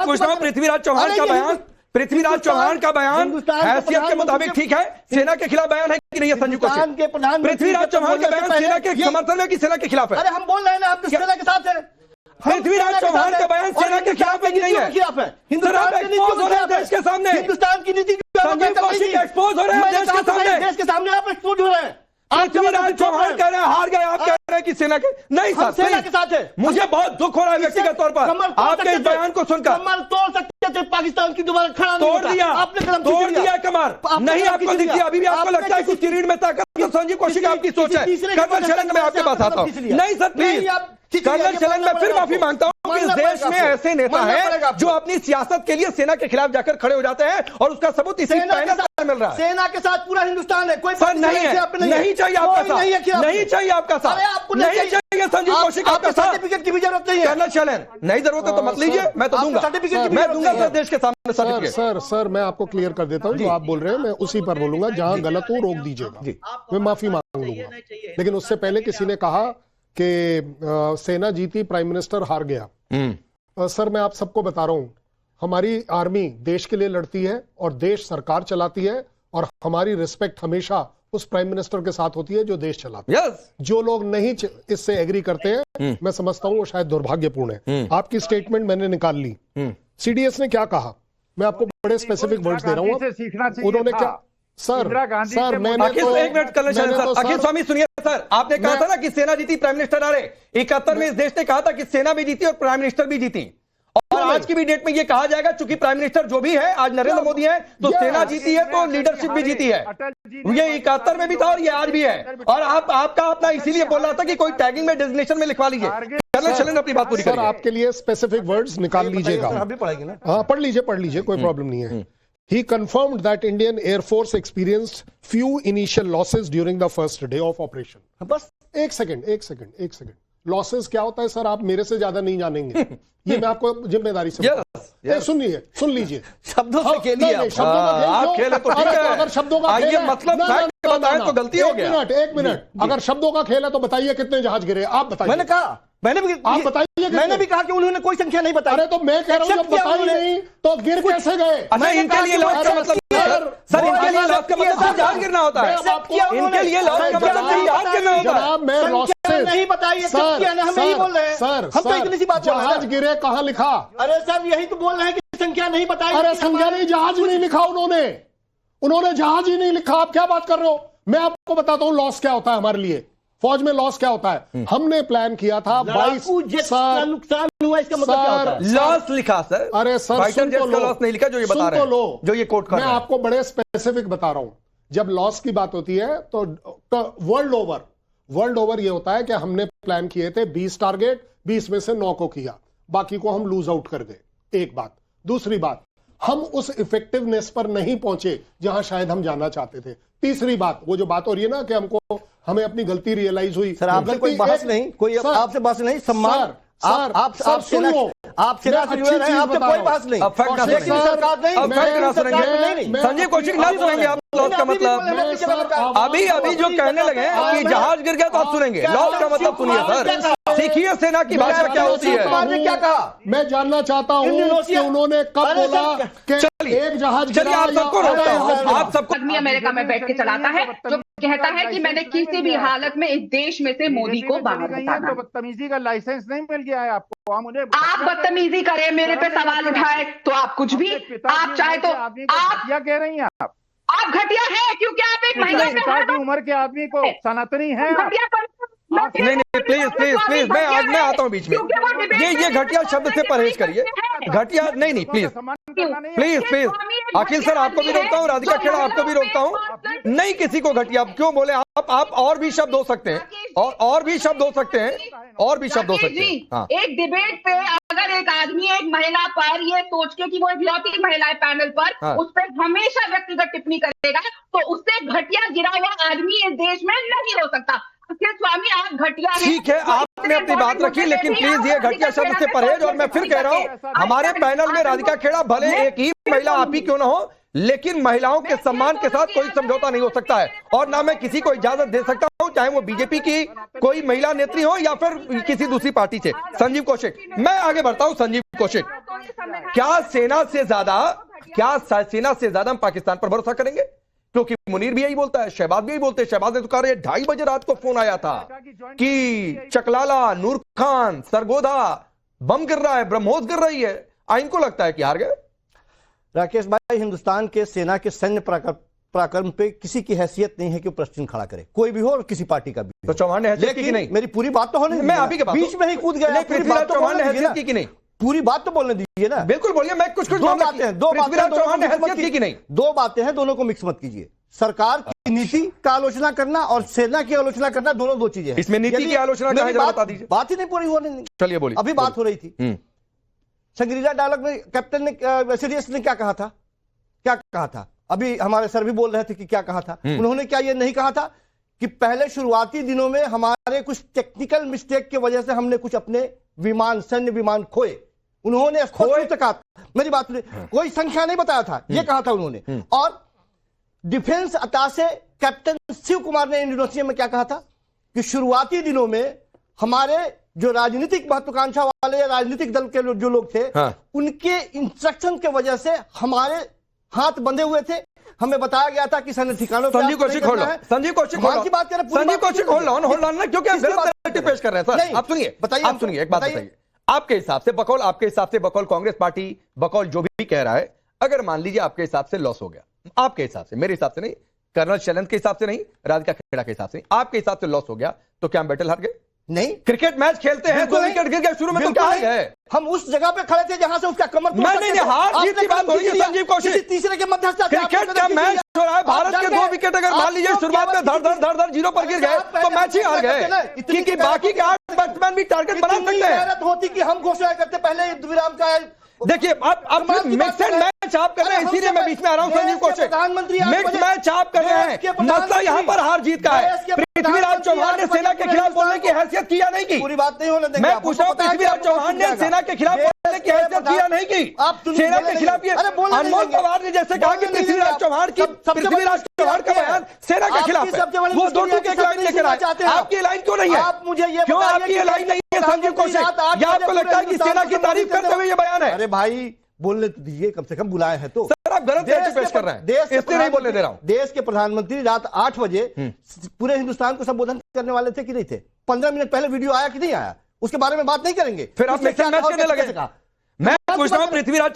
पूछता हूँ, पृथ्वीराज चौहान का बयान, पृथ्वीराज चौहान का बयान हैसियत के मुताबिक ठीक है, सेना के खिलाफ बयान है कि नहीं है संजू कौशिक? पृथ्वीराज चौहान का बयान सेना के समर्थन है कि सेना के खिलाफ है? अरे हम बोल रहे हैं ना, आप सेना के साथ है। पृथ्वीराज चौहान का बयान सेना के खिलाफ है कि नहीं है? खिलाफ है। हिंदुस्तान एक्सपोज हो रहे हैं देश के सामने, हिंदुस्तान की नीति संजू कौशिक एक्सपोज हो रहे हैं देश के सामने, देश के सामने आप एक्सपोज हो रहे हैं। पृथ्वीराज चौहान कह रहे हैं हार गए, आप कह रहे हैं कि सेना के नहीं साथ, सेना के साथ है। मुझे बहुत दुख हो रहा है व्यक्तिगत तौर पर आपके इस बयान को सुनकर। कमर तोड़ सकते थे, पाकिस्तान की दोबारा खड़ा तोड़ दिया, आपने कदम तोड़ दिया कमर, नहीं आपको दिखती, अभी भी आपको लगता है कुछ रीढ़ में ताकत? संजय कौशिक आपकी सोच है। कर्नल शैलेंद्र मैं आपके पास आता हूँ, नहीं सर प्लीज, कर्नल शैलेंद्र मैं फिर माफी मांगता हूँ कि इस देश में ऐसे नेता हैं जो अपनी सियासत के लिए सेना के खिलाफ जाकर खड़े हो जाते हैं और उसका सबूत इसी पैनल से मिल रहा है। सेना के साथ पूरा हिंदुस्तान है, कोई सर नहीं है, नहीं चाहिए आपका साथ, नहीं चाहिए आपका साथ, नहीं चाहिए संजय कौशिक आपका साथ। सर्टिफिकेट की भी जरूरत नहीं है कर्नल शैलेंद्र, नहीं जरूरत है तो मत लीजिए, मैं तो दूंगा, मैं दूंगा सर देश के सामने सर्टिफिकेट। सर मैं आपको क्लियर कर देता हूँ, जो आप बोल रहे हैं मैं उसी पर बोलूंगा, जहां गलत हो रोक दीजिएगा, मैं माफी मांग लूंगा। लेकिन उससे पहले किसी ने कहा कि सेना जीती, प्राइम मिनिस्टर हार गया। सर मैं आप सबको बता रहा हूं, हमारी आर्मी देश के लिए लड़ती है और देश सरकार चलाती है, और हमारी रिस्पेक्ट हमेशा उस प्राइम मिनिस्टर के साथ होती है जो देश चलाता है। जो लोग नहीं इससे एग्री करते हैं, मैं समझता हूं वो शायद दुर्भाग्यपूर्ण है। आपकी स्टेटमेंट मैंने निकाल ली। सीडीएस ने क्या कहा, मैं आपको बड़े स्पेसिफिक वर्ड्स दे रहा हूं। उन्होंने क्या सर मैंने तो एक मिनट कर्नल शैलेंद्र सर, अखिल स्वामी सुनिए सर, आपने कहा था ना कि सेना जीती प्राइम मिनिस्टर हारे। 71 में इस देश ने कहा था कि सेना भी जीती और प्राइम मिनिस्टर भी जीती, और आज की भी डेट में ये कहा जाएगा चूंकि प्राइम मिनिस्टर जो भी है आज नरेंद्र मोदी है, तो सेना जीती है तो लीडरशिप भी जीती है। ये 71 में भी था और ये आज भी है, और आपका अपना इसीलिए बोल रहा था कि कोई टैगिंग में डेजिग्नेशन में लिखवा लीजिए। कर्नल शैलेंद्र अपनी बात पूरी करिए। आपके लिए स्पेसिफिक वर्ड्स निकाल लीजिएगा, हाँ पढ़ लीजिए, कोई प्रॉब्लम नहीं है। He confirmed that Indian Air Force experienced few initial losses during the first day of operation. बस एक सेकंड लॉसेस क्या होता है सर, आप मेरे से ज्यादा नहीं जानेंगे, ये मैं आपको जिम्मेदारी से सुन लीजिए। शब्दों से खेलिए आप खेले तो ठीक है, अगर शब्दों का खेल है मतलब बताएं तो गलती हो गया। एक मिनट, अगर शब्दों का खेल है तो बताइए कितने जहाज गिरे, आप बताइए। मैंने कहा, आप बताइए, मैंने भी कहा कि उन्होंने कोई संख्या नहीं बताई। अरे तो मैं कह रहा हूं जब बताई नहीं तो गिर कैसे गए? अच्छा इनके लिए लॉस का मतलब सर, इनके लिए लॉस का मतलब जहाज गिरना होता है, इनके लिए लॉस का मतलब जहाज गिरना होता है। जनाब मैं लॉस नहीं बताई, हम नहीं बोल रहे हैं सर, हम तो इतनी सी बात, जहाज गिरे कहाँ लिखा? अरे सर यही तो बोल रहे हैं कि संख्या नहीं बताई। अरे संख्या नहीं, जहाज नहीं लिखा उन्होंने जहाज ही नहीं लिखा। आप क्या बात कर रहे हो? मैं आपको बताता हूँ लॉस क्या होता है हमारे लिए, फौज में लॉस क्या होता है। हमने प्लान किया था 22 नुकसान हुआ, इसका मतलब क्या होता है? लॉस लिखा सर। अरे सर सुन तो लो, लॉस नहीं लिखा जो ये बता रहे हैं, जो ये कोट कर रहे हैं। मैं आपको बड़े स्पेसिफिक बता रहा हूं, जब लॉस की बात होती है तो वर्ल्ड ओवर ये होता है कि हमने प्लान किए थे 20 टारगेट, 20 में से 9 को किया, बाकी को हम लूज आउट कर दे। एक बात। दूसरी बात, हम उस इफेक्टिवनेस पर नहीं पहुंचे जहां शायद हम जाना चाहते थे। तीसरी बात, वो जो बात हो रही है ना कि हमें अपनी गलती रियलाइज हुई। सर आपसे कोई बहस नहीं, कोई आपसे बहस नहीं, सम्मान आप सेना से जुड़े रहे हैं, आपसे कोई बहस नहीं। सरकार नहीं, संजय कौशिक ना सुनेंगे आप लॉस का मतलब। अभी जो कहने लगे कि जहाज गिर गया तो आप सुनेंगे, लॉस का मतलब सुनिए सर, सीखिए सेना की भाषा क्या होती है। क्या कहा मैं जानना चाहता हूँ कि उन्होंने कब बोला कि एक जहाज गिरा। आप सबको रोकता हूँ, आप सबको। आदमी अमेरिका में बैठ के चलाता है जो कहता है कि मैंने किसी भी हालत में इस देश में से मोदी को बाहर हटाना। बदतमीजी का लाइसेंस नहीं मिल गया है आपको, आप बदतमीजी करें, मेरे पे सवाल उठाए तो आप कुछ भी, आप चाहे तो आप क्या कह रही हैं आप घटिया है क्योंकि आप एक महिला की उम्र के आदमी को सनातनी है। नहीं प्लीज मैं आता हूँ बीच में। ये घटिया शब्द से परहेज करिए, घटिया नहीं प्लीज अखिल सर आपको भी रोकता हूँ, राधिका खेड़ा आपको भी रोकता हूँ। नहीं किसी को घटिया क्यों बोले आप और भी शब्द हो सकते हैं, और भी शब्द हो सकते हैं, एक डिबेट पे अगर एक आदमी एक महिला पर ये सोच के कि वो इकलौती महिला है पैनल पर, उस पर हमेशा व्यक्तिगत टिप्पणी करेगा तो उससे घटिया गिरा हुआ आदमी इस देश में नहीं हो सकता। स्वामी आप घटिया हैं। ठीक है, आपने अपनी बात रखी, लेकिन प्लीज ये घटिया शब्द से परहेज। और मैं फिर कह रहा हूँ, हमारे पैनल में राधिका खेड़ा भले एक ही महिला आप ही क्यों ना हो, लेकिन महिलाओं के सम्मान के साथ कोई समझौता नहीं हो सकता है, और ना मैं किसी को इजाजत दे सकता हूँ चाहे वो बीजेपी की कोई महिला नेत्री हो या फिर किसी दूसरी पार्टी से। संजीव कौशिक, मैं आगे बढ़ता हूं। संजीव कौशिक, क्या सेना से ज्यादा हम पाकिस्तान पर भरोसा करेंगे? क्योंकि मुनीर भी यही बोलता है, शहबाज भी यही बोलते हैं। शहबाज ने तो कहा 2:30 बजे रात को फोन आया था कि चकलाला, नूर खान, सरगोधा बम गिर रहा है, ब्रह्मोस गिर रही है। इनको लगता है कि हार गए। राकेश भाई, हिंदुस्तान के सेना के सैन्य पराक्रम पे किसी की हैसियत नहीं है कि प्रश्न खड़ा करे, कोई भी हो और किसी पार्टी का भी। तो चौहान ने हैसियत की कि नहीं? मेरी पूरी बात तो होने, मैं अभी के बीच में ही कूद गया। पृथ्वीराज चौहान ने हैसियत की कि नहीं? पूरी बात तो बोलने दीजिए ना। बिल्कुल बोलिए। मैं कुछ दो बातें हैं, पृथ्वीराज चौहान ने हैसियत की कि नहीं? दो बातें हैं, दोनों को मिक्स मत कीजिए। सरकार की नीति का आलोचना करना और सेना की आलोचना करना, दोनों दो चीजें हैं। इसमें नीति की आलोचना का है, जरा बता दीजिए। बात ही नहीं पूरी होने। चलिए बोलिए। अभी बात हो रही थी संग्रीला डायलॉग में कैप्टन ने, सीडीएस ने क्या कहा था? अभी हमारे सर भी बोल रहे थे कि क्या कहा था। उन्होंने क्या ये नहीं कहा था कि पहले शुरुआती दिनों में हमारे कुछ टेक्निकल मिस्टेक की वजह से हमने कुछ अपने विमान, सैन्य विमान खोए। उन्होंने कहा, मेरी बात सुनिए, कोई संख्या नहीं बताया था, ये कहा था उन्होंने। और defence attache captain Shiv Kumar ने इंडोनेशिया में क्या कहा था कि शुरुआती दिनों में हमारे जो राजनीतिक महत्वाकांक्षा वाले या राजनीतिक दल के जो लोग थे, उनके इंस्ट्रक्शन के वजह से हमारे हाथ बंधे हुए थे। हमें बताया गया था कि सैन्य ठिकानों Sanjeev Kaushik hold on, Sanjeev Kaushik hold on, क्योंकि आप गलत नैरेटिव पेश कर रहे हैं सर। आप सुनिए, बताइए, आप सुनिए, एक बात बताइए। आपके हिसाब से बकौल कांग्रेस पार्टी, बकौल जो भी कह रहा है, अगर मान लीजिए आपके हिसाब से लॉस हो गया, आपके हिसाब से, मेरे हिसाब से नहीं, कर्नल शैलेंद्र के हिसाब से नहीं, राधिका खेड़ा के हिसाब से, आपके हिसाब से लॉस हो गया, तो क्या हम बैटल हार गए? नहीं। क्रिकेट मैच खेलते हैं, 2 विकेट गिर गए शुरू में, तो क्या है? हम उस जगह पे खड़े थे जहां से उसका कमर तोड़ सकते थे। हार जीत की बात हो रही है संजीव कौशिक, तीसरे के मध्यस्थता। क्रिकेट का मैच हो रहा है, भारत के 2 विकेट अगर मान लीजिए शुरुआत में धड़ 0 पर गिर गए तो मैच ही हार गए, क्योंकि बाकी के 8 बैट्समैन भी टारगेट बना सकते हैं। होती कि हम घोषणा करते पहले युद्ध विराम का। देखिए आप मिक्स एंड मैच आप कर रहे हैं, इसीलिए मैं बीच में आ रहा हूं संजीव कौशिक। प्रधानमंत्री मिक्स मैच आप कर रहे हैं, मसला यहां पर हार जीत का है। पृथ्वीराज चौहान ने सेना के खिलाफ बोलने की हैसियत किया नहीं की? पूरी बात नहीं होने देंगे। मैं पूछ रहा हूं, पृथ्वीराज चौहान ने सेना के खिलाफ बोलने की हैसियत किया नहीं की? सेना के खिलाफ ये अनमोल पवार ने जैसे कहा कि पृथ्वीराज चौहान का बयान सेना के खिलाफ है, वो दोनों के लाइन लेकर आए। आपकी लाइन क्यों नहीं है? आप मुझे ये क्यों आपकी ये लाइन नहीं है संजीव कौशिक? या आपको लगता है कि सेना की तारीफ करते हुए ये बयान है? अरे भाई बोलने तो दीजिए, कम से कम बुलाए हैं तो। सर आप गलत पेश कर रहे हैं, देश इसलिए नहीं बोलने दे रहा हूं। देश के प्रधानमंत्री रात 8 बजे पूरे हिंदुस्तान को संबोधन करने वाले थे कि नहीं थे? 15 मिनट पहले वीडियो आया कि नहीं आया? उसके बारे में बात नहीं करेंगे, फिर आप मैच करने लगे। मैं पूछ रहा हूं, पृथ्वीराज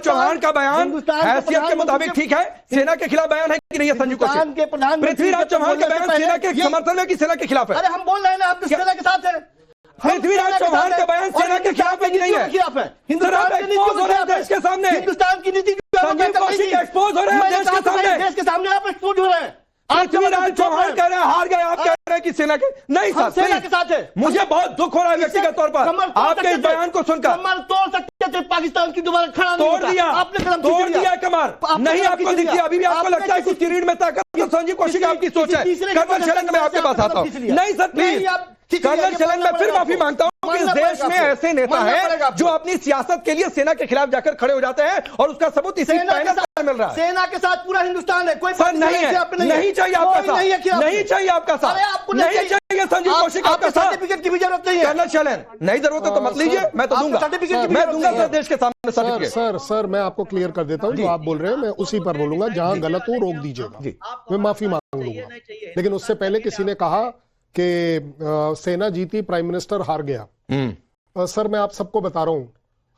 चौहान का बयान हैसियत के मुताबिक ठीक है, सेना के खिलाफ बयान है कि नहीं है संजीव कौशिक? पृथ्वीराज चौहान का बयान सेना के समर्थन में कि सेना के खिलाफ है? अरे हम बोल रहे हैं ना, आप सेना के साथ हैं। पृथ्वीराज चौहान का बयान सेना के खिलाफ है कि नहीं है? हिंदुस्तान की नीति हो रहा है देश के सामने, हिंदुस्तान की नीति एक्सपोज हो रहे हैं देश के सामने, आप एक्सपोज हो रहे हैं। पृथ्वीराज चौहान कह रहे हैं हार गए, आप कह रहे हैं कि सेना के नहीं, साथ सेना के साथ है। मुझे बहुत दुख हो रहा है व्यक्तिगत तौर पर आपके इस बयान को सुनकर। कमर तोड़ सकते थे, पाकिस्तान की दोबारा खड़ा तोड़ दिया आपने, तोड़ दिया कमर नहीं आपको दिखी? अभी भी आपको लगता है कि किरीट में ताकत? संजीव कौशिक आपकी सोच है। कर्नल शैलेंद्र मैं आपके पास आता हूँ। नहीं सर प्लीज, कर्नल शैलेंद्र मैं फिर माफी मांगता हूँ कि इस देश में ऐसे नेता हैं जो अपनी सियासत के लिए सेना के खिलाफ जाकर खड़े हो जाते हैं, और उसका सबूत इसी पैनल से मिल रहा है। सेना के साथ पूरा हिंदुस्तान है, कोई सर नहीं है, नहीं चाहिए आपका साथ, नहीं चाहिए आपका साथ, नहीं चाहिए संजीव कौशिक आपका साथ। सर्टिफिकेट की भी जरूरत नहीं है कर्नल शैलेंद्र, नहीं जरूरत है तो मत लीजिए, मैं तो दूंगा, मैं दूंगा सर देश के सामने सर्टिफिकेट। सर मैं आपको क्लियर कर देता हूँ, जो आप बोल रहे हैं मैं उसी पर बोलूंगा, जहां गलत हो रोक दीजिएगा, मैं माफी मांग लूंगा। लेकिन उससे पहले किसी ने कहा कि सेना जीती, प्राइम मिनिस्टर हार गया। सर मैं आप सबको बता रहा हूं,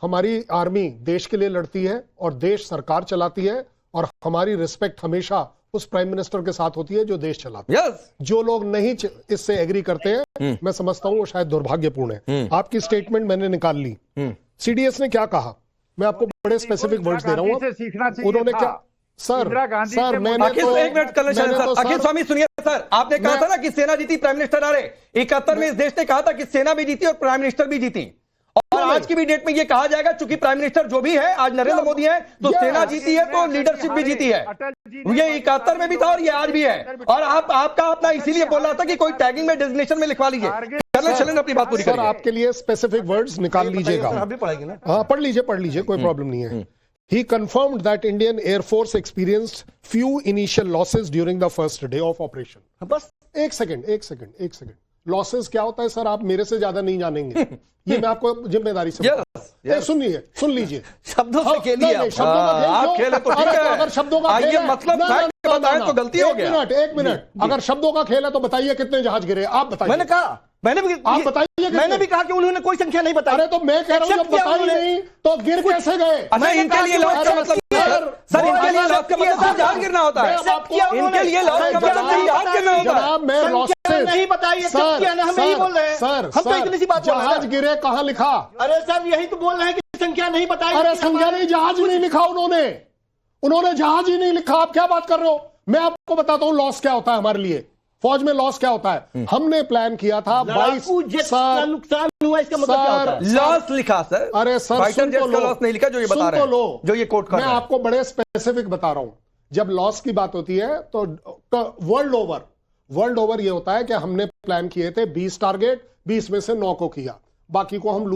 हमारी आर्मी देश के लिए लड़ती है और देश सरकार चलाती है, और हमारी रिस्पेक्ट हमेशा उस प्राइम मिनिस्टर के साथ होती है जो देश चलाता है। जो लोग नहीं इससे एग्री करते हैं, मैं समझता हूं वो शायद दुर्भाग्यपूर्ण है। आपकी स्टेटमेंट मैंने निकाल ली। सीडीएस ने क्या कहा, मैं आपको बड़े स्पेसिफिक वर्ड्स दे रहा हूं। उन्होंने क्या सर मैंने तो एक मिनट कर्नल शैलेंद्र सर, अखिल स्वामी सुनिए सर, आपने कहा था ना कि सेना जीती, प्राइम मिनिस्टर हारे। 71 में इस देश ने कहा था कि सेना भी जीती और प्राइम मिनिस्टर भी जीती, और आज की भी डेट में यह कहा जाएगा चूंकि प्राइम मिनिस्टर जो भी है आज नरेंद्र मोदी है, तो सेना जीती है तो लीडरशिप भी जीती है। ये 71 में भी था और ये आज भी है, और आपका अपना इसीलिए बोल रहा था कि कोई टैगिंग में डेजिग्नेशन में लिखवा लीजिए। कर्नल शैलेंद्र अपनी बात पूरी करिए। आपके लिए स्पेसिफिक वर्ड्स निकाल लीजिएगा, हाँ पढ़ लीजिए, कोई प्रॉब्लम नहीं है। He confirmed that Indian Air Force experienced few initial losses during the first day of operation. बस एक सेकंड लॉसेस क्या होता है सर, आप मेरे से ज्यादा नहीं जानेंगे। ये मैं आपको जिम्मेदारी से सुन लीजिए शब्दों से खेलिए आप। शब्दों का खेल आप क्यों? खेले तो ठीक अरे है। अगर शब्दों का खेल आइए है, मतलब ना, फैक्ट ना, बताएं ना, तो गलती हो गया। एक मिनट अगर शब्दों का खेल है तो बताइए कितने जहाज गिरे, आप बताइए। मैंने कहा, मैंने भी आप बताइए कितने? मैंने भी कहा कि उन्होंने कोई संख्या नहीं बताई। अरे तो मैं कह रहा हूं जब Accept किया बताई उन्होंने। नहीं तो गिर कैसे गए? अच्छा, इनके लिए लॉस का मतलब सर इनके लिए लॉस का मतलब सिर्फ जहाज गिरना होता है। इनके लिए लॉस का मतलब सिर्फ जहाज गिरना होता है। जनाब मैं संख्या नहीं बताई, accept किया ना, हम यही बोल रहे हैं। सर हम तो इतनी सी बात बोल रहे हैं। जहाज गिरे कहां लिखा? अरे सर यही तो बोल रहे हैं कि संख्या नहीं बताई। अरे संख्या नहीं, जहाज नहीं लिखा उन्होंने जहाज ही नहीं लिखा। आप क्या बात कर रहे हो? मैं आपको बताता हूं लॉस क्या होता है हमारे लिए, फौज में लॉस क्या होता है। हमने प्लान किया था 22 का नुकसान हुआ, इसका मतलब क्या होता है? लॉस लिखा सर। अरे सर फाइटर सुन तो जेट्स का लो, लॉस नहीं लिखा जो ये बता सुन रहे तो हैं, लो, जो ये कोट कर मैं रहे हैं। आपको बड़े स्पेसिफिक बता रहा हूं। जब लॉस की बात होती है तो वर्ल्ड ओवर ये होता है कि हमने प्लान किए थे 20 टारगेट, 20 में से 9 को किया, बाकी को हम